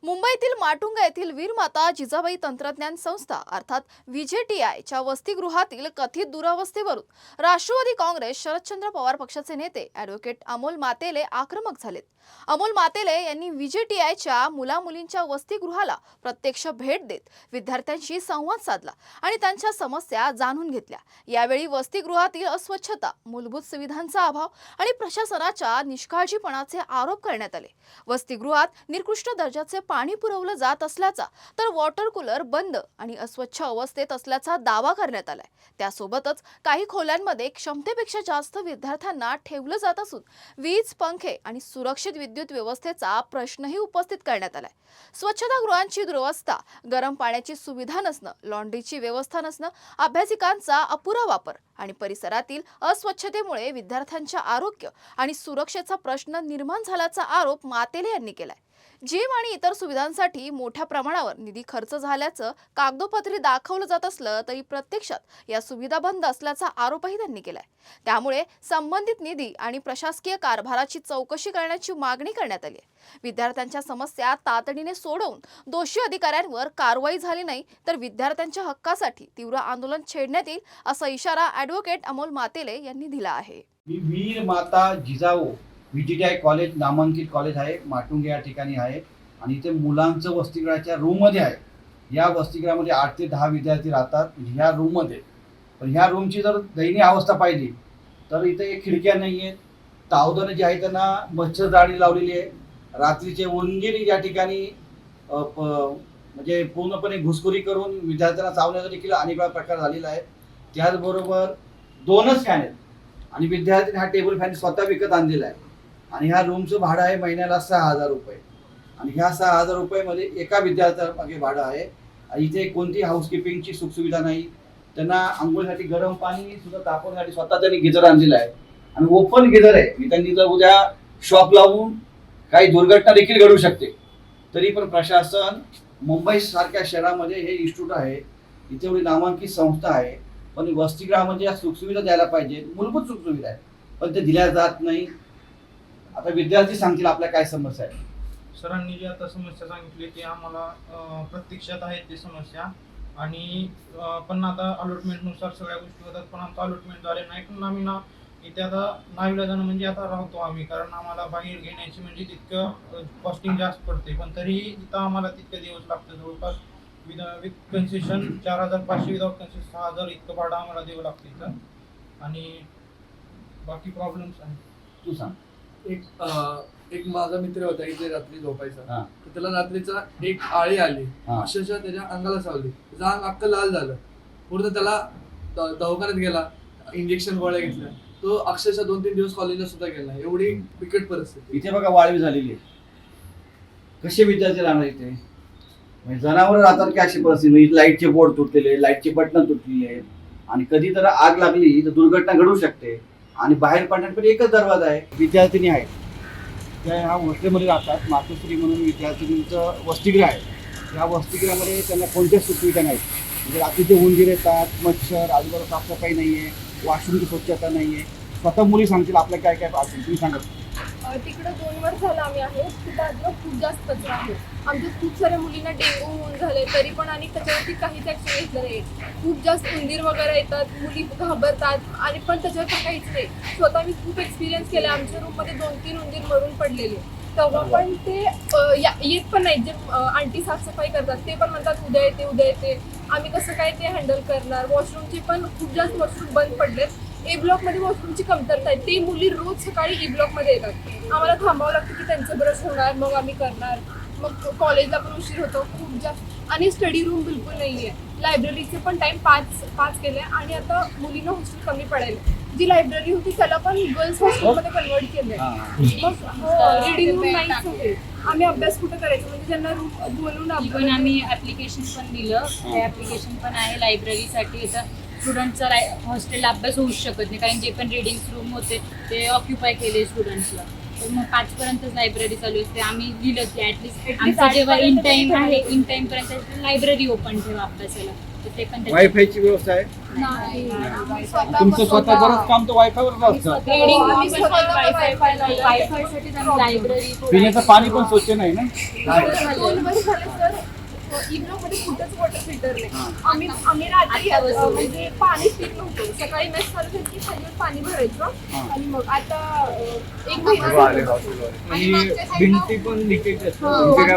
मुंबईतील माटुंगा येथील वीरमाता जिजाबाई तंत्रज्ञान संस्था अर्थात व्हीजेटीआयच्या वसतिगृहातील कथित दुरावस्थेवरून राष्ट्रवादी काँग्रेस शरदचंद्र पवार पक्षाचे नेते ॲडव्होकेट अमोल मातेले आक्रमक झालेत। अमोल मातेले यांनी व्हीजेटीआयच्या मुलामुलींच्या वसतिगृहाला प्रत्यक्ष भेट देत विद्यार्थ्यांशी संवाद साधला आणि त्यांच्या समस्या जाणून घेतल्या। यावेळी वसतिगृहातील अस्वच्छता, मूलभूत सुविधांचा अभाव आणि प्रशासनाच्या निष्काळजीपणाचे आरोप करण्यात आले। वसतिगृहात निकृष्ट दर्जाचे पाणी पुरवलं जात असल्याचा तर वॉटर कूलर बंद आणि अस्वच्छ अवस्थेत असल्याचा दावा करण्यात आलाय। त्यासोबतच काही खोल्यांमध्ये क्षमतेपेक्षा जास्त विद्यार्थ्यांना ठेवलं जात असून वीज, पंखे आणि सुरक्षित विद्युत व्यवस्थेचा प्रश्नही उपस्थित करण्यात आलाय। स्वच्छतागृहांची दुरवस्था, गरम पाण्याची सुविधा नसणं, लॉन्ड्रीची व्यवस्था नसणं, अभ्यासिकांचा अपुरा वापर आणि परिसरातील अस्वच्छतेमुळे विद्यार्थ्यांच्या आरोग्य आणि सुरक्षेचा प्रश्न निर्माण झाल्याचा आरोप मातेले यांनी केलाय। जिम आणि इतर सुविधांसाठी मोठ्या प्रमाणावर निधी खर्च झाल्याचं कागदोपत्री दाखवलं जात असलं तरी प्रत्यक्षात या सुविधा बंद असल्याचा आरोपही त्यांनी केलाय। त्यामुळे संबंधित निधी आणि प्रशासकीय कारभाराची चौकशी करण्याची मागणी करण्यात आली आहे। विद्यार्थ्यांच्या समस्या तातडीने सोडवून दोषी अधिकाऱ्यांवर कारवाई झाली नाही तर विद्यार्थ्यांच्या हक्कासाठी तीव्र आंदोलन छेडण्यात येईल असा इशारा ॲडव्होकेट अमोल मातेले यांनी दिला आहे। वीर माता जिजाऊ व्हीजेटीआय कॉलेज नामांकित कॉलेज आहे, माटुंगा या ठिकाणी आहे आणि इथे मुलांचं वसतिगृहाच्या रूममध्ये आहे। या वसतिगृहामध्ये 8 ते 10 विद्यार्थी राहतात ह्या रूममध्ये। पण ह्या रूमची जर दयनीय अवस्था पाहिली तर इथे खिडक्या नाही आहेत, तावदानं जे आहे त्यांना मच्छरदाणी लावलेली आहे, रात्रीचे उंदीर या ठिकाणी म्हणजे पूर्णपणे घुसखोरी करून विद्यार्थ्यांना चावण्याचा देखील अनेक वेळा प्रकार झालेला आहे। त्याचबरोबर 2च फॅन आहेत आणि विद्यार्थ्यांनी हा टेबल फॅन स्वतः विकत आणलेला आहे आणि ह्या रूमचं भाडं आहे महिन्याला 6,000 रुपये आणि ह्या 6,000 रुपयामध्ये एका विद्यार्थ्यामागे भाडं आहे। इथे कोणती हाऊसकीपिंगची सुखसुविधा नाही, त्यांना आंघोळीसाठी गरम पाणी सुद्धा तापवण्यासाठी स्वतः त्यांनी गिझर आणलेला आहे आणि ओपन गिझर आहे। त्यांनी जर उद्या शॉप लावून काही दुर्घटना देखील घडू शकते। तरी पण प्रशासन मुंबई सारख्या शहरामध्ये हे इन्स्टिट्यूट आहे, इथे एवढी नामांकित संस्था आहे, पण वसतिगृहामध्ये या सुखसुविधा द्यायला पाहिजे, मूलभूत सुखसुविधा आहे पण ते दिल्या जात नाही। आता विद्यार्थी सांगतील आपल्या काय समस्या आहे। सरांनी जी आता समस्या सांगितली ती आम्हाला प्रत्यक्षात आहेत ती समस्या आणि पण आता अलॉटमेंटनुसार सगळ्या गोष्टी होतात पण आमचं अलॉटमेंट झाले नाही। पण आम्ही ना इथे आता नाईलाजानं म्हणजे आता राहतो आम्ही, कारण आम्हाला बाहेर घेण्याची म्हणजे तितकं कॉस्टिंग जास्त पडते पण तरी इथं आम्हाला तितके दिवस लागतं। जवळपास विथ कन्सेशन 4,500, विदाउट कन्सेशन 6,000 इतकं भाडं आम्हाला द्यावं लागतं इथं आणि बाकी प्रॉब्लेम्स आहेत। तू सांग। एक माझा मित्र होता इथे रात्री झोपायचा, हां तर त्याला रात्रीचा एक आळी आली, हां अक्षरशः त्याच्या अंगाला चावली, त्याचं अंग अख्खं लाल झालं, पूर्ण त्याला दवाखान्यात गेला, इंजेक्शन गोळ्या घेतल्या, तो अक्षरशः 2-3 दिवस कॉलेजला सुद्धा गेला, एवढी बिकट परिस्थिती। इथे बघा वाळवी झालेली आहे, कसे विद्यार्थी राहणार इथे, म्हणजे जनावर राहतात की अशी परिस्थिती। लाईटचे बोर्ड तुटलेले, लाईटचे बटन तुटलेले आहेत आणि कधी तर आग लागली तर दुर्घटना घडू शकते आणि बाहेर पडण्यासाठी एकच दरवाजा आहे। विद्यार्थिनी आहेत त्या ह्या हॉस्टेलमध्ये राहतात, मातोश्री म्हणून विद्यार्थिनींचं वसतिगृह आहे। या वसतिगृहामध्ये त्यांना कोणत्याच सुविधा नाहीत, म्हणजे रात्रीचे उंदीर येतात, मच्छर, आजूबाजूला साफसफाई नाही आहे, वॉशरूमची स्वच्छता नाही आहे। स्वतः मुली सांगतील आपल्या काय काय असेल, तुम्ही सांगा। तिकडं 2 वर्ष झालं आम्ही आहे, तिथं आजूबाजूला खूप जास्त कचरा आहे। आमच्या खूप साऱ्या मुलींना डेंग्यू होऊन झाले तरी पण आणि त्याच्यावरती काहीच ॲक्शन घेतलं नाही। खूप जास्त उंदीर वगैरे येतात, मुली घाबरतात आणि पण त्याच्यावर काहीच नाही। स्वतः मी खूप एक्सपिरियन्स केला, आमच्या रूममध्ये 2-3 उंदीर मरून पडलेले, तेव्हा पण ते येत पण नाही। जे आंटी साफसफाई करतात ते पण म्हणतात उद्या येते उद्या येते, आम्ही कसं काय ते हँडल करणार। वॉशरूमचे पण खूप जास्त वॉशरूम बंद पडलेत, ए ब्लॉकमध्ये वॉशरूमची कमतरता आहे, ते मुली रोज सकाळी ई ब्लॉकमध्ये येतात, आम्हाला थांबावं लागतं की त्यांचं ब्रश होणार मग आम्ही करणार, मग कॉलेजला पण उशीर होतो खूप जास्त आणि स्टडी रूम बिलकुल नाही आहे। लायब्ररीचे पण टाईम 5 केले आणि आता मुलींना हॉस्टेल कमी पडेल, जी लायब्ररी होती त्याला पण गर्ल्स हॉस्टेलमध्ये कन्वर्ट केले, मग रीडिंग रूम नाहीच आहे। आम्ही अभ्यास कुठे करायचं, म्हणजे ज्यांना रूम बोलून पण आम्ही ॲप्लिकेशन पण दिलं, हे ॲप्लिकेशन पण आहे लायब्ररीसाठी। तर स्टुडंटचा हॉस्टेलला अभ्यास होऊच शकत नाही, कारण जे पण रिडिंग रूम होते ते ऑक्युपाय केले स्टुडंट्सला, तर मग 5 पर्यंतच लायब्ररी चालू असते। आम्ही दिलं की ॲटलिस्ट आमचा जेव्हा इन टाईम पर्यंत लायब्ररी ओपन ठेवा अभ्यासाला, तर ते पण वायफायची व्यवस्था आहे। नाही. आम्ही स्वतः तुमचं स्वतः बरंच काम तर वायफायवरच असतं. Reading आम्ही आम्ही स्वतः वायफाय लावलं. वायफायसाठी लायब्ररी पिण्याचं पाणी पण स्वच्छ नाही ना. 2 वर्ष झाले सर इग्नोमध्ये कुठंच वॉटर फिल्टर नाही. आम्ही रात्री म्हणजे पाणी पित नव्हतो. सकाळी मेस चालू झाली की खाली पाणी भरायचं आणि मग आता 1 महिना झाला. आणि भिंती पण लिकेज हो.